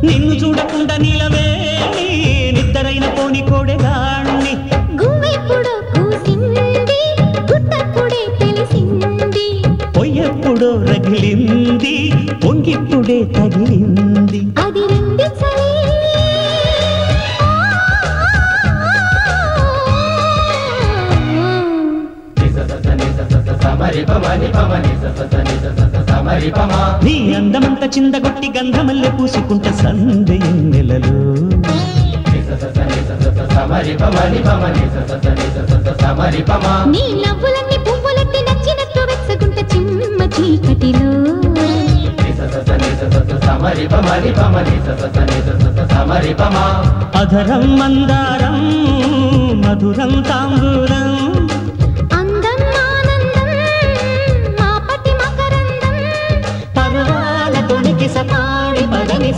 నిన్ను చూడకుండా నీలవేణి నిద్దరైన పోని కోడెగాణ్ణి గువ్వెప్పుడో కూసింది గుట్టప్పుడే తెలిసింది పొయ్యెప్పుడో రగిలింది పొంగిప్పుడే తగిలింది అది రండి చలి నీ అందమంత చిందగొట్టి గంధమల్లె పూసుకుంట సందెన్నెలలో నీ నవ్వులన్నీ పువ్వులెట్టి నచ్చినట్టు వెచ్చగుంట చిమ్మ చీకటిలో అధరం మందారం మధురం తాంబూలం అందం ఆనందం మాపటి మకరందం పర్వాల తొణికి సపాడి పదని